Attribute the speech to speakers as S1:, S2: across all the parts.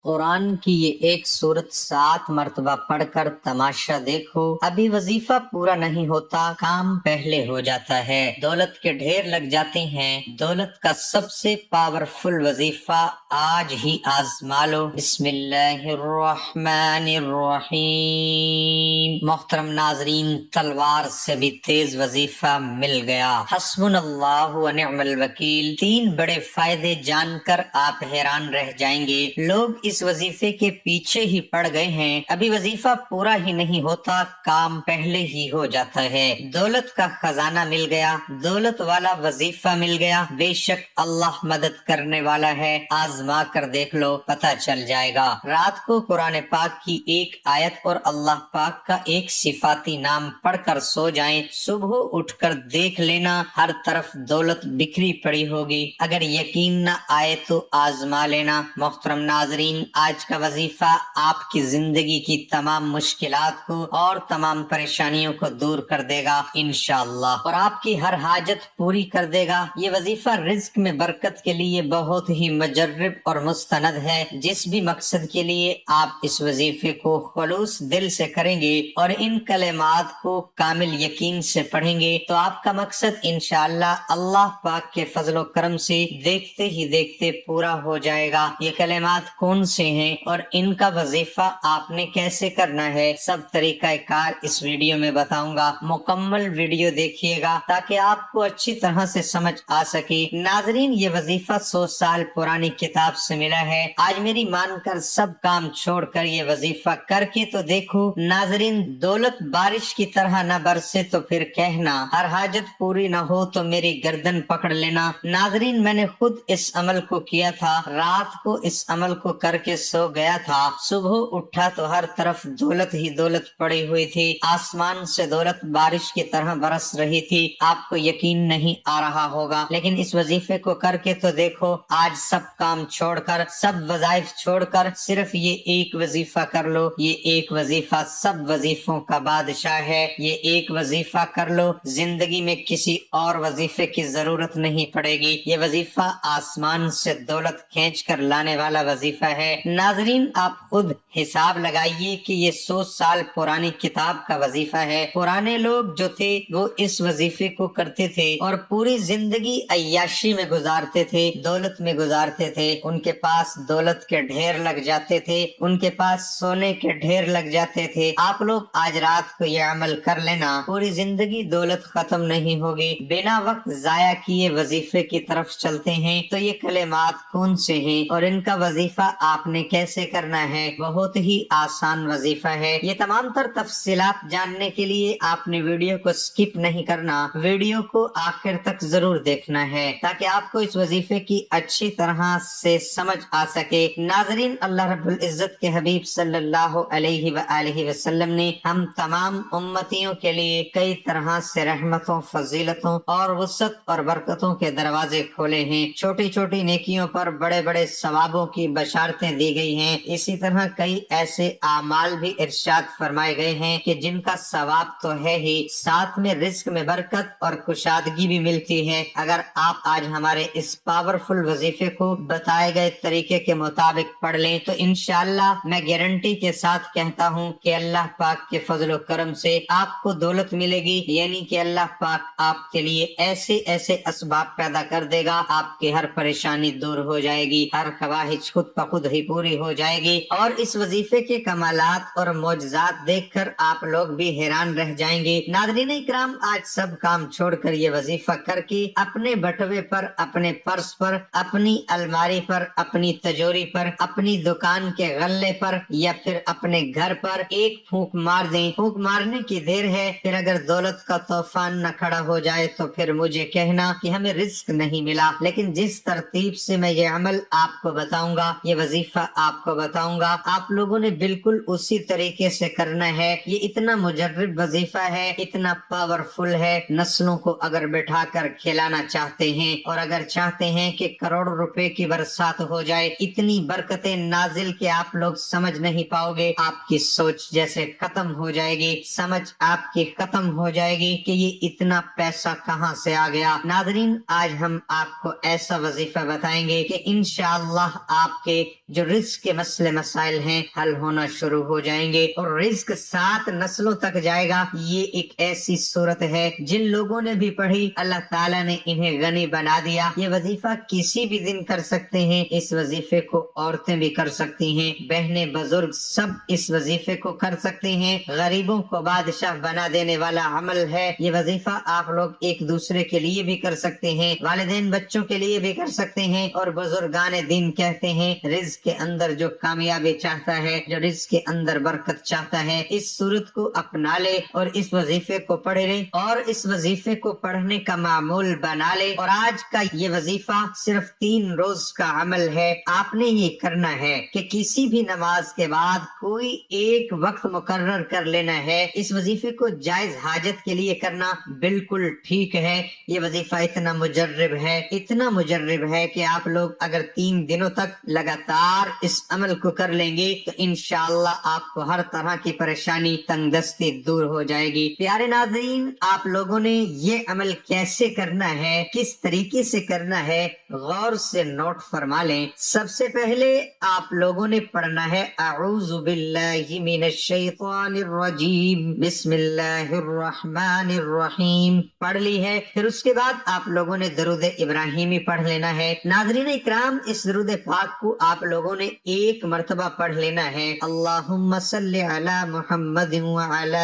S1: قرآن کی یہ ایک سورت 7 مرتبہ پڑھ کر تماشا دیکھو، ابھی وظیفہ پورا نہیں ہوتا، کام پہلے ہو جاتا ہے، دولت کے ڈھیر لگ جاتے ہیں۔ دولت کا سب سے پاورفل وظیفہ آج ہی آزما لو۔ بسم اللہ الرحمن الرحیم۔ محترم ناظرین، تلوار سے بھی تیز وظیفہ مل گیا۔ حسبنا اللہ و نعم الوکیل۔ 3 بڑے فائدے جان کر آپ حیران رہ جائیں گے۔ لوگ اس وظیفے کے پیچھے ہی پڑ گئے ہیں، ابھی وظیفہ پورا ہی نہیں ہوتا، کام پہلے ہی ہو جاتا ہے۔ دولت کا خزانہ مل گیا، دولت والا وظیفہ مل گیا، بے شک اللہ مدد کرنے والا ہے، آزما کر دیکھ لو، پتہ چل جائے گا۔ رات کو قرآن پاک کی ایک آیت اور اللہ پاک کا ایک صفاتی نام پڑھ کر سو جائیں، صبح اٹھ کر دیکھ لینا ہر طرف دولت بکھری پڑی ہوگی۔ اگر یقین نہ آئے تو آزما لینا۔ محترم ناظرین، آج کا وظیفہ آپ کی زندگی کی تمام مشکلات کو اور تمام پریشانیوں کو دور کر دے گا انشاءاللہ، اور آپ کی ہر حاجت پوری کر دے گا۔ یہ وظیفہ رزق میں برکت کے لیے بہت ہی مجرب اور مستند ہے۔ جس بھی مقصد کے لیے آپ اس وظیفے کو خلوص دل سے کریں گے اور ان کلمات کو کامل یقین سے پڑھیں گے تو آپ کا مقصد انشاءاللہ اللہ پاک کے فضل و کرم سے دیکھتے ہی دیکھتے پورا ہو جائے گا۔ یہ کلمات کون سے ہیں اور ان کا وظیفہ آپ نے کیسے کرنا ہے، سب طریقہ کار اس ویڈیو میں بتاؤں گا۔ مکمل ویڈیو دیکھیے گا تاکہ آپ کو اچھی طرح سے سمجھ آ سکے۔ ناظرین، یہ وظیفہ 100 سال پرانی کتاب سے ملا ہے۔ آج میری مان کر سب کام چھوڑ کر یہ وظیفہ کر کے تو دیکھو۔ ناظرین، دولت بارش کی طرح نہ برسے تو پھر کہنا، ہر حاجت پوری نہ ہو تو میری گردن پکڑ لینا۔ ناظرین، میں نے خود اس عمل کو کیا تھا، رات کو اس عمل کو کر کے سو گیا تھا، صبح اٹھا تو ہر طرف دولت ہی دولت پڑی ہوئی تھی، آسمان سے دولت بارش کی طرح برس رہی تھی۔ آپ کو یقین نہیں آ رہا ہوگا، لیکن اس وظیفے کو کر کے تو دیکھو۔ آج سب کام چھوڑ کر، سب وظائف چھوڑ کر صرف یہ ایک وظیفہ کر لو۔ یہ ایک وظیفہ سب وظیفوں کا بادشاہ ہے۔ یہ ایک وظیفہ کر لو، زندگی میں کسی اور وظیفے کی ضرورت نہیں پڑے گی۔ یہ وظیفہ آسمان سے دولت کھینچ کر لانے والا وظیفہ ہے۔ ناظرین، آپ خود حساب لگائیے کہ یہ 100 سال پرانی کتاب کا وظیفہ ہے۔ پرانے لوگ جو تھے وہ اس وظیفے کو کرتے تھے اور پوری زندگی عیاشی میں گزارتے تھے، دولت میں گزارتے تھے۔ ان کے پاس دولت کے ڈھیر لگ جاتے تھے، ان کے پاس سونے کے ڈھیر لگ جاتے تھے۔ آپ لوگ آج رات کو یہ عمل کر لینا، پوری زندگی دولت ختم نہیں ہوگی۔ بنا وقت ضائع کیے وظیفے کی طرف چلتے ہیں تو یہ کلمات کون سے ہیں اور ان کا وظیفہ آپ نے کیسے کرنا ہے؟ بہت ہی آسان وظیفہ ہے۔ یہ تمام تر تفصیلات جاننے کے لیے آپ نے ویڈیو کو سکپ نہیں کرنا، ویڈیو کو آخر تک ضرور دیکھنا ہے تاکہ آپ کو اس وظیفے کی اچھی طرح سے سمجھ آ سکے۔ ناظرین، اللہ رب العزت کے حبیب صلی اللہ علیہ وآلہ وسلم نے ہم تمام امتیوں کے لیے کئی طرح سے رحمتوں، فضیلتوں اور وسعت اور برکتوں کے دروازے کھولے ہیں۔ چھوٹی چھوٹی نیکیوں پر بڑے بڑے ثوابوں کی بشارتیں دی گئی ہیں۔ اسی طرح کئی ایسے اعمال بھی ارشاد فرمائے گئے ہیں کہ جن کا ثواب تو ہے ہی، ساتھ میں رزق میں برکت اور کشادگی بھی ملتی ہے۔ اگر آپ آج ہمارے اس پاورفل وظیفے کو بتائے گئے طریقے کے مطابق پڑھ لیں تو انشاءاللہ میں گارنٹی کے ساتھ کہتا ہوں کہ اللہ پاک کے فضل و کرم سے آپ کو دولت ملے گی، یعنی کہ اللہ پاک آپ کے لیے ایسے ایسے اسباب پیدا کر دے گا، آپ کی ہر پریشانی دور ہو جائے گی، ہر خواہش خود بخود ہی پوری ہو جائے گی، اور اس وظیفے کے کمالات اور معجزات دیکھ کر آپ لوگ بھی حیران رہ جائیں گے۔ ناظرین اکرام، آج سب کام چھوڑ کر یہ وظیفہ کر کے اپنے بٹوے پر، اپنے پرس پر، اپنی الماری پر، اپنی تجوری پر، اپنی دکان کے غلے پر یا پھر اپنے گھر پر ایک پھونک مار دیں۔ پھونک مارنے کی دیر ہے، پھر اگر دولت کا طوفان نہ کھڑا ہو جائے تو پھر مجھے کہنا کہ ہمیں رزق نہیں ملا۔ لیکن جس ترتیب سے میں یہ عمل آپ کو بتاؤں گا، یہ وظیفہ آپ کو بتاؤں گا، آپ لوگوں نے بالکل اسی طریقے سے کرنا ہے۔ یہ اتنا مجرب وظیفہ ہے، اتنا پاورفل ہے، نسلوں کو اگر بٹھا کر کھلانا چاہتے ہیں اور اگر چاہتے ہیں کہ کروڑ روپے کی برسات ہو جائے، اتنی برکتیں نازل کہ آپ لوگ سمجھ نہیں پاؤ گے۔ آپ کی سوچ جیسے ختم ہو جائے گی، سمجھ آپ کی ختم ہو جائے گی کہ یہ اتنا پیسہ کہاں سے آ گیا۔ ناظرین، آج ہم آپ کو ایسا وظیفہ بتائیں گے کہ انشاءاللہ آپ کے جو رزق کے مسئلے مسائل ہیں حل ہونا شروع ہو جائیں گے اور رزق 7 نسلوں تک جائے گا۔ یہ ایک ایسی صورت ہے جن لوگوں نے بھی پڑھی اللہ تعالیٰ نے انہیں غنی بنا دیا۔ یہ وظیفہ کسی بھی دن کر سکتے ہیں، اس وظیفے کو عورتیں بھی کر سکتی ہیں، بہنیں بزرگ سب اس وظیفے کو کر سکتے ہیں۔ غریبوں کو بادشاہ بنا دینے والا عمل ہے یہ وظیفہ۔ آپ لوگ ایک دوسرے کے لیے بھی کر سکتے ہیں، والدین بچوں کے لیے بھی کر سکتے ہیں، اور بزرگان دین کہتے ہیں رزق کے اندر جو کامیابی چاہتا ہے، جو رزق کے اندر برکت چاہتا ہے، اس صورت کو اپنا لے اور اس وظیفے کو پڑھ لے اور اس وظیفے کو پڑھنے کا معمول بنا لے۔ اور آج کا یہ وظیفہ صرف 3 روز کا عمل ہے۔ آپ نے یہ کرنا ہے کہ کسی بھی نماز کے بعد کوئی ایک وقت مقرر کر لینا ہے۔ اس وظیفے کو جائز حاجت کے لیے کرنا بالکل ٹھیک ہے۔ یہ وظیفہ اتنا مجرب ہے کہ آپ لوگ اگر 3 دنوں تک لگاتار اس عمل کو کر لیں گے تو انشاءاللہ آپ کو ہر طرح کی پریشانی تنگ دستی دور ہو جائے گی۔ پیارے ناظرین، آپ لوگوں نے یہ عمل کیسے کرنا ہے، کس طریقے سے کرنا ہے، غور سے نوٹ فرما لیں۔ سب سے پہلے آپ لوگوں نے پڑھنا ہے اعوذ باللہ من الشیطان الرجیم بسم اللہ الرحمن الرحیم، پڑھ لی ہے۔ پھر اس کے بعد آپ لوگوں نے درود ابراہیمی پڑھ لینا ہے۔ ناظرین اکرام، اس درود پاک کو آپ لوگوں نے ایک مرتبہ پڑھ لینا ہے۔ اللہم صلی علی محمد وعلی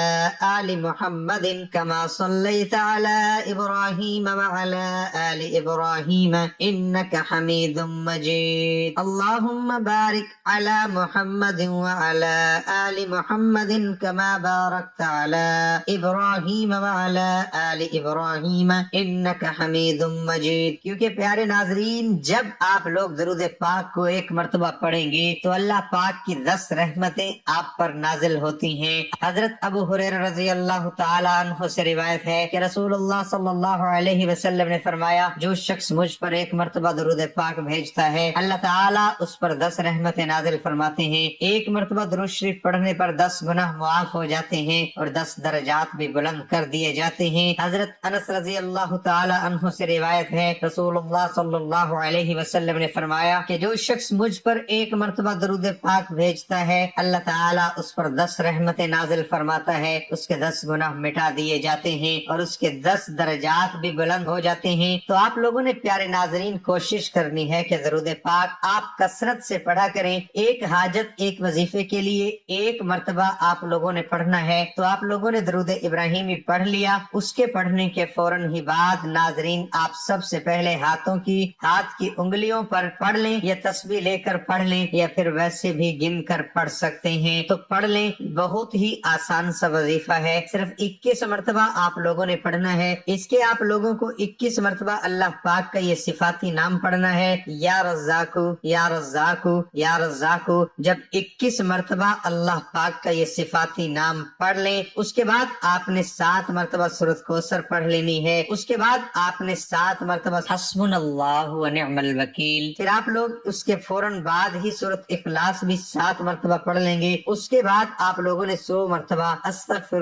S1: آل محمد کما صلیت علی ابراہیم وعلی آل ابراہیم انک حمید مجید۔ اللہم بارک علی محمد وعلی آل محمد کما بارکت علی ابراہیم وعلی آل ابراہیم انک حمید مجید۔ کیونکہ پیارے ناظرین، جب آپ لوگ درود پاک کو ایک مرتبہ پڑھیں گے تو اللہ پاک کی 10 رحمتیں آپ پر نازل ہوتی ہیں۔ حضرت ابو ہریرہ رضی اللہ تعالی عنہ سے روایت ہے کہ رسول اللہ صلی اللہ علیہ وسلم نے فرمایا، جو شخص مجھ پر ایک مرتبہ درود پاک بھیجتا ہے اللہ تعالی اس پر 10 رحمتیں نازل فرماتے ہیں۔ ایک مرتبہ درود شریف پڑھنے پر 10 گناہ معاف ہو جاتے ہیں اور 10 درجات بھی بلند کر دیے جاتے ہیں۔ حضرت انس رضی اللہ تعالی عنہ سے روایت ہے، رسول اللہ صلی اللہ علیہ وسلم نے فرمایا کہ جو شخص مجھ پر ایک مرتبہ درود پاک بھیجتا ہے اللہ تعالیٰ اس پر 10 رحمتیں نازل فرماتا ہے، اس کے 10 گناہ مٹا دیے جاتے ہیں اور اس کے 10 درجات بھی بلند ہو جاتے ہیں۔ تو آپ لوگوں نے پیارے ناظرین کوشش کرنی ہے کہ درود پاک آپ کثرت سے پڑھا کریں۔ ایک حاجت ایک وظیفے کے لیے ایک مرتبہ آپ لوگوں نے پڑھنا ہے۔ تو آپ لوگوں نے درود ابراہیمی پڑھ لیا، اس کے پڑھنے کے فوراً ہی بعد ناظرین آپ سب سے پہلے ہاتھ کی انگلیوں پر پڑھ لیں، یا تسبیح لے کر پڑھ لیں یا پھر ویسے بھی گن کر پڑھ سکتے ہیں تو پڑھ لیں۔ بہت ہی آسان سا وظیفہ ہے، صرف 21 مرتبہ آپ لوگوں نے پڑھنا ہے۔ اس کے آپ لوگوں کو 21 مرتبہ اللہ پاک کا یہ صفاتی نام پڑھنا ہے، یا رزاقو یا رزاقو یا رزاقو۔ جب 21 مرتبہ اللہ پاک کا یہ صفاتی نام پڑھ لیں، اس کے بعد آپ نے 7 مرتبہ سورۃ کوثر پڑھ لینی ہے۔ اس کے بعد آپ نے 7 مرتبہ حسبنا اللہ ونعم الوکیل۔ پھر آپ لوگ اس کے فوراً بعد ہی سورۃ اخلاص بھی 7 مرتبہ پڑھ لیں گے۔ اس کے بعد آپ لوگوں نے 100 مرتبہ استغفر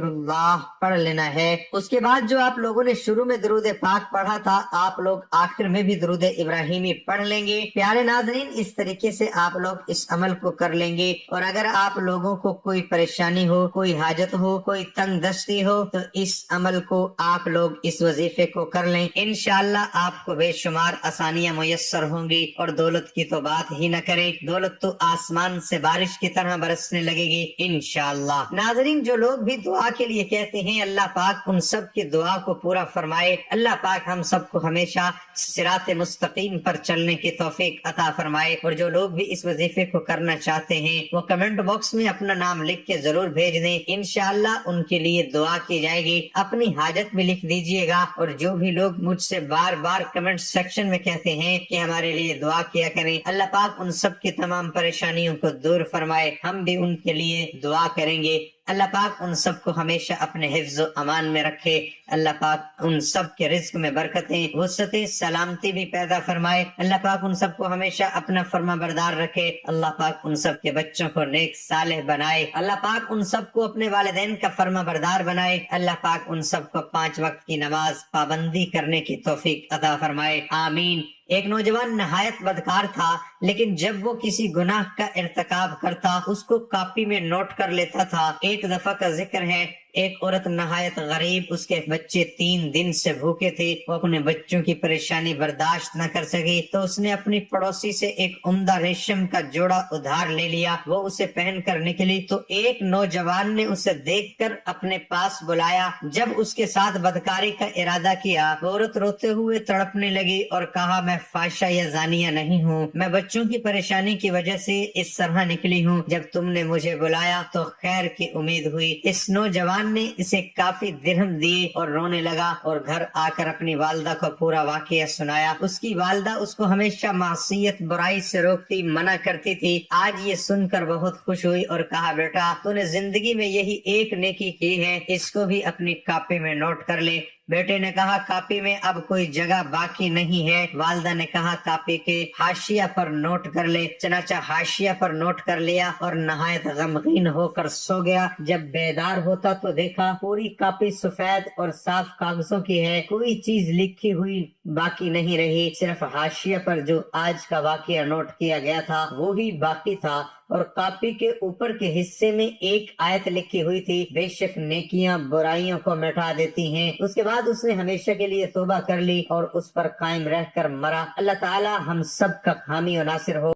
S1: اللہ پڑھ لینا ہے۔ اس کے بعد جو آپ لوگوں نے شروع میں درود پاک پڑھا تھا آپ لوگ آخر میں بھی درود ابراہیمی پڑھ لیں گے۔ پیارے ناظرین، اس طریقے سے آپ لوگ اس عمل کو کر لیں گے، اور اگر آپ لوگوں کو کوئی پریشانی ہو، کوئی حاجت ہو، کوئی تنگ دستی ہو تو اس عمل کو آپ لوگ اس وظیفے کو کر لیں، انشاءاللہ آپ کو بے شمار آسانیاں میسر ہوں گی۔ اور دولت کی تو بات ہی نہ کریں، دولت تو آسمان سے بارش کی طرح برسنے لگے گی انشاءاللہ۔ ناظرین، جو لوگ بھی دعا کے لیے کہتے ہیں اللہ پاک ان سب کی دعا کو پورا فرمائے، اللہ پاک ہم سب کو ہمیشہ صراط مستقیم پر چلنے کی توفیق عطا فرمائے۔ اور جو لوگ بھی اس وظیفے کو کرنا چاہتے ہیں وہ کمنٹ باکس میں اپنا نام لکھ کے ضرور بھیج دیں، انشاءاللہ ان کے لیے دعا کی جائے گی۔ اپنی حاجت بھی لکھ دیجئے گا۔ اور جو بھی لوگ مجھ سے بار بار کمنٹ سیکشن میں کہتے ہیں کہ ہمارے لیے دعا کیا کریں، اللہ پاک ان سب کی تمام پریشانیوں کو دور فرمائے، ہم بھی ان کے لیے دعا کریں گے۔ اللہ پاک ان سب کو ہمیشہ اپنے حفظ و امان میں رکھے، اللہ پاک ان سب کے رزق میں برکتیں، وسعتیں، سلامتی بھی پیدا فرمائے، اللہ پاک ان سب کو ہمیشہ اپنا فرما بردار رکھے، اللہ پاک ان سب کے بچوں کو نیک صالح بنائے، اللہ پاک ان سب کو اپنے والدین کا فرما بردار بنائے، اللہ پاک ان سب کو 5 وقت کی نماز پابندی کرنے کی توفیق عطا فرمائے، آمین۔ ایک نوجوان نہایت بدکار تھا لیکن جب وہ کسی گناہ کا ارتکاب کرتا اس کو کاپی میں نوٹ کر لیتا تھا۔ ایک دفعہ کا ذکر ہے، ایک عورت نہایت غریب، اس کے بچے 3 دن سے بھوکے تھے، وہ اپنے بچوں کی پریشانی برداشت نہ کر سکی تو اس نے اپنی پڑوسی سے ایک عمدہ ریشم کا جوڑا ادھار لے لیا۔ وہ اسے پہن کر نکلی تو ایک نوجوان نے اسے دیکھ کر اپنے پاس بلایا۔ جب اس کے ساتھ بدکاری کا ارادہ کیا، وہ عورت روتے ہوئے تڑپنے لگی اور کہا، میں فاحشہ یا زانیہ نہیں ہوں، میں بچوں کی پریشانی کی وجہ سے اس طرح نکلی ہوں، جب تم نے مجھے بلایا تو خیر کی امید ہوئی۔ اس نوجوان نے اسے کافی درہم دیے اور رونے لگا اور گھر آ کر اپنی والدہ کو پورا واقعہ سنایا۔ اس کی والدہ اس کو ہمیشہ معصیت برائی سے روکتی، منع کرتی تھی۔ آج یہ سن کر بہت خوش ہوئی اور کہا، بیٹا تو نے زندگی میں یہی ایک نیکی کی ہے، اس کو بھی اپنی کاپی میں نوٹ کر لے۔ بیٹے نے کہا، کاپی میں اب کوئی جگہ باقی نہیں ہے۔ والدہ نے کہا، کاپی کے حاشیہ پر نوٹ کر لے۔ چنانچہ حاشیہ پر نوٹ کر لیا اور نہایت غمگین ہو کر سو گیا۔ جب بیدار ہوتا تو دیکھا پوری کاپی سفید اور صاف کاغذوں کی ہے، کوئی چیز لکھی ہوئی باقی نہیں رہی، صرف حاشیہ پر جو آج کا واقعہ نوٹ کیا گیا تھا وہی باقی تھا، اور کاپی کے اوپر کے حصے میں ایک آیت لکھی ہوئی تھی، بے شک نیکیاں برائیوں کو مٹا دیتی ہیں۔ اس کے بعد اس نے ہمیشہ کے لیے توبہ کر لی اور اس پر قائم رہ کر مرا۔ اللہ تعالی ہم سب کا حامی و ناصر ہو۔